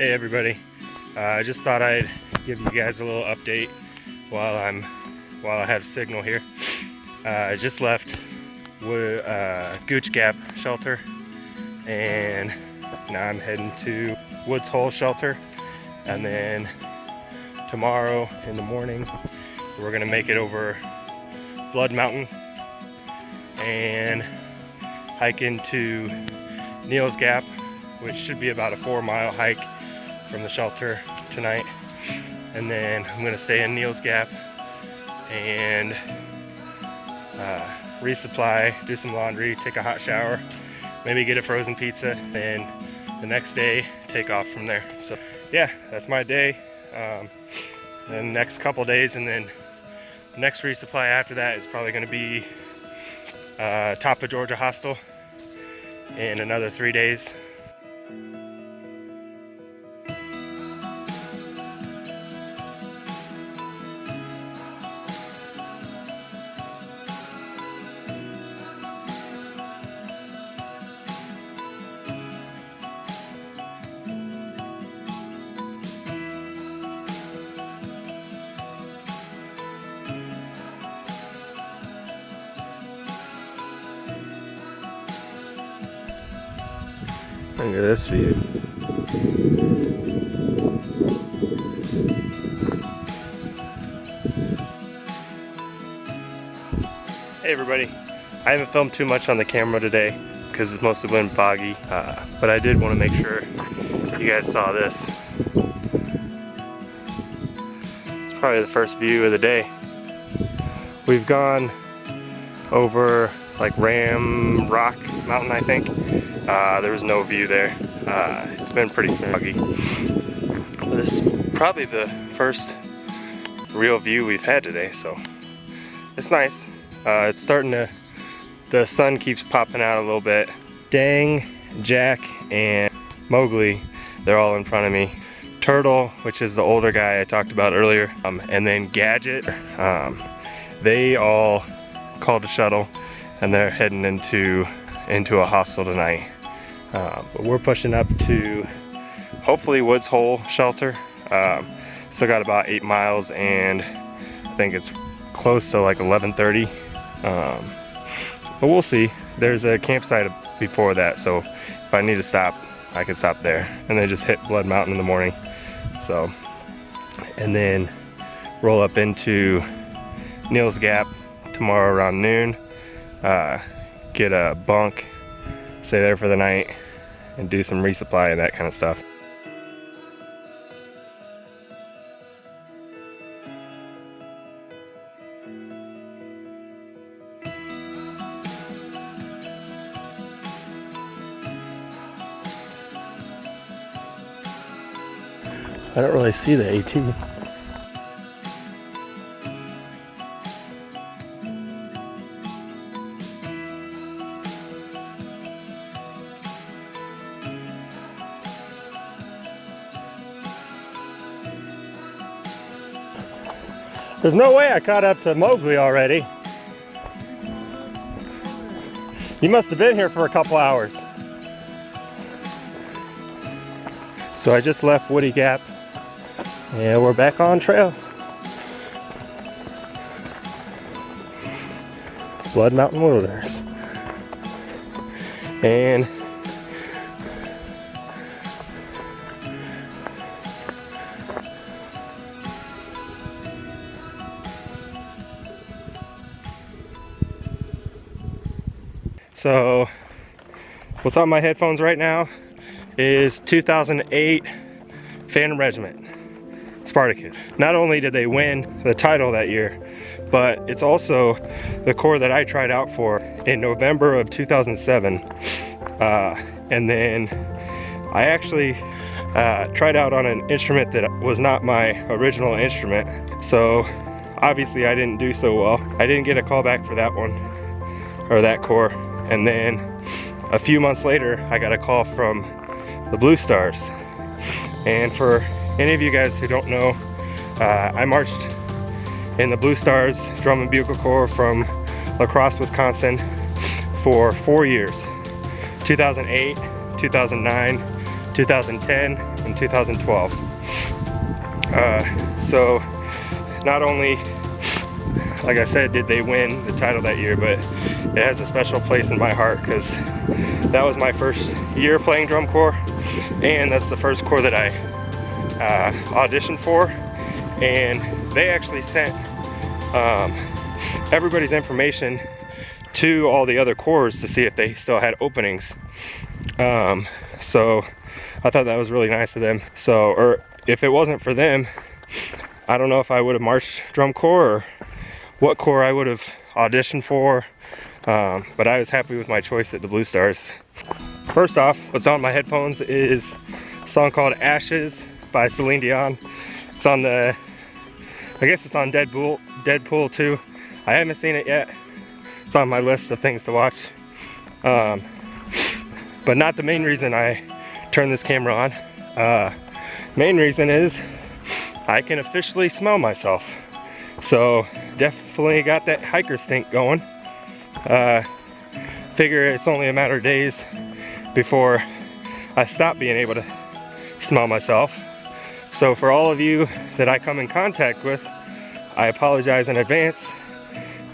Hey everybody, I just thought I'd give you guys a little update while I have signal here. I just left Gooch Gap shelter, and now I'm heading to Woods Hole shelter, and then tomorrow in the morning we're gonna make it over Blood Mountain and hike into Neal's Gap, which should be about a 4-mile hike from the shelter tonight. And then I'm gonna stay in Neal's Gap and resupply, do some laundry, take a hot shower, maybe get a frozen pizza, and the next day take off from there. So yeah, that's my day. The next couple days, and then next resupply after that is probably going to be top of Georgia Hostel in another 3 days. Look at this view. Hey everybody, I haven't filmed too much on the camera today because it's mostly been foggy, but I did want to make sure you guys saw this. It's probably the first view of the day. We've gone over like Ram Rock Mountain, I think. There was no view there. It's been pretty foggy. This is probably the first real view we've had today, so it's nice. It's starting to, the sun keeps popping out a little bit. Dang, Jack, and Mowgli, they're all in front of me. Turtle, which is the older guy I talked about earlier, and then Gadget, they all called a shuttle, and they're heading into a hostel tonight. But we're pushing up to hopefully Woods Hole shelter. Still got about 8 miles, and I think it's close to like 11:30. But we'll see. There's a campsite before that, so if I need to stop, I can stop there. And then just hit Blood Mountain in the morning. So, and then roll up into Neal's Gap tomorrow around noon. Get a bunk, stay there for the night, and do some resupply and that kind of stuff. I don't really see the AT. There's no way I caught up to Mowgli already. You must have been here for a couple hours. So I just left Woody Gap, and we're back on trail. Blood Mountain Wilderness. And so what's on my headphones right now is 2008 Phantom Regiment Spartacus. Not only did they win the title that year, but it's also the corps that I tried out for in November of 2007. And then I actually tried out on an instrument that was not my original instrument. So obviously I didn't do so well. I didn't get a call back for that one, or that corps. And then a few months later, I got a call from the Blue Stars. And for any of you guys who don't know, I marched in the Blue Stars Drum and Bugle Corps from La Crosse, Wisconsin for 4 years. 2008, 2009, 2010, in 2012. So not only, like I said, did they win the title that year, but it has a special place in my heart because that was my first year playing drum corps, and that's the first corps that I auditioned for. And they actually sent everybody's information to all the other corps to see if they still had openings. So I thought that was really nice of them. So, or if it wasn't for them, I don't know if I would have marched drum corps or what corps I would have auditioned for. But I was happy with my choice at the Blue Stars. First off, what's on my headphones is a song called Ashes by Celine Dion. It's on the, I guess it's on Deadpool 2. I haven't seen it yet. It's on my list of things to watch. But not the main reason I turned this camera on. Main reason is I can officially smell myself. So definitely got that hiker stink going. Figure it's only a matter of days before I stop being able to smell myself. So for all of you that I come in contact with, I apologize in advance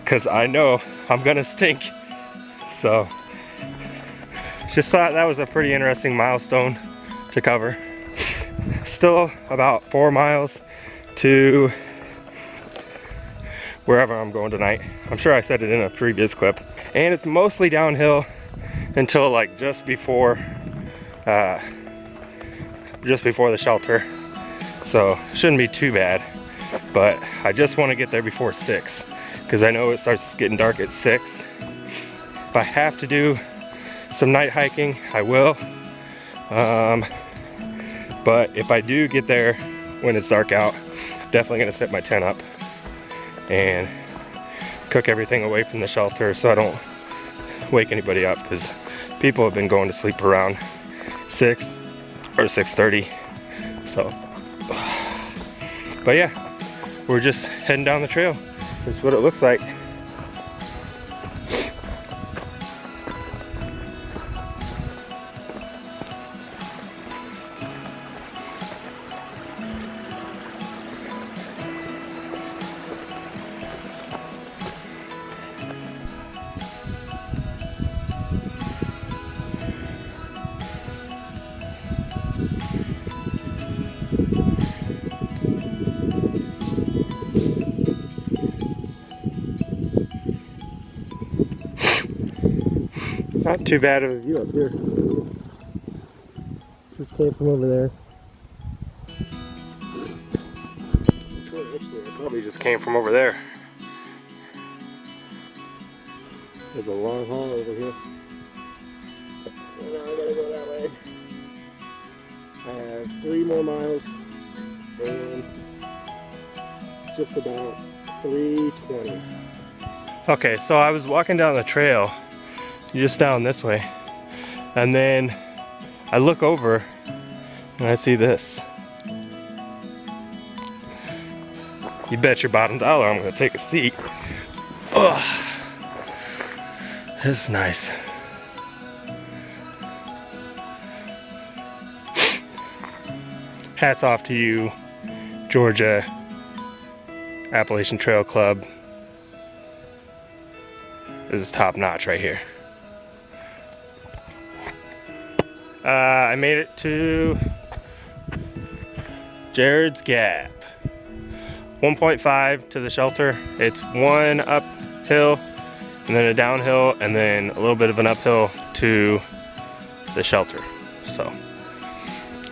because I know I'm gonna stink. So just thought that was a pretty interesting milestone to cover. Still about 4 miles to wherever I'm going tonight. I'm sure I said it in a previous clip. And it's mostly downhill until like just before the shelter. So shouldn't be too bad. But I just want to get there before 6 because I know it starts getting dark at 6. If I have to do some night hiking, I will. But if I do get there when it's dark out, definitely gonna set my tent up and cook everything away from the shelter so I don't wake anybody up, because people have been going to sleep around 6 or 6:30. So, but yeah, we're just heading down the trail. This is what it looks like. Not too bad of a view up here. Just came from over there. Actually, I probably just came from over there. There's a long haul over here. Now I gotta go that way. I have 3 more miles and just about 3:20. Okay, so I was walking down the trail just down this way, and then I look over and I see this. You bet your bottom dollar I'm gonna take a seat. Ugh, this is nice. Hats off to you, Georgia Appalachian Trail Club. This is top notch right here. I made it to Jared's Gap. 1.5 to the shelter. It's 1 uphill and then a downhill and then a little bit of an uphill to the shelter. So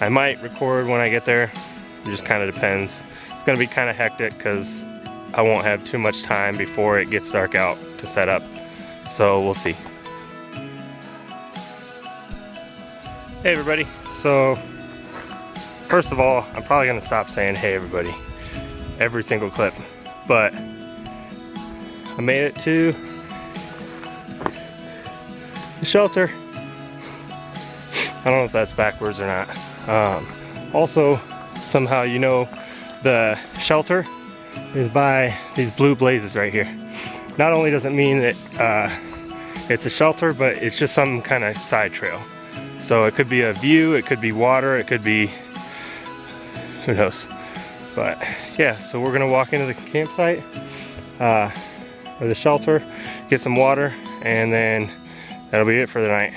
I might record when I get there. It just kind of depends. It's gonna be kind of hectic because I won't have too much time before it gets dark out to set up. So we'll see. Hey everybody, so first of all, I'm probably gonna stop saying hey everybody every single clip, but I made it to the shelter. I don't know if that's backwards or not. Also, somehow you know the shelter is by these blue blazes right here. Not only does it mean that it's a shelter, but it's just some kind of side trail. So it could be a view, it could be water, it could be who knows. But yeah, so we're gonna walk into the campsite, or the shelter, get some water, and then that'll be it for the night.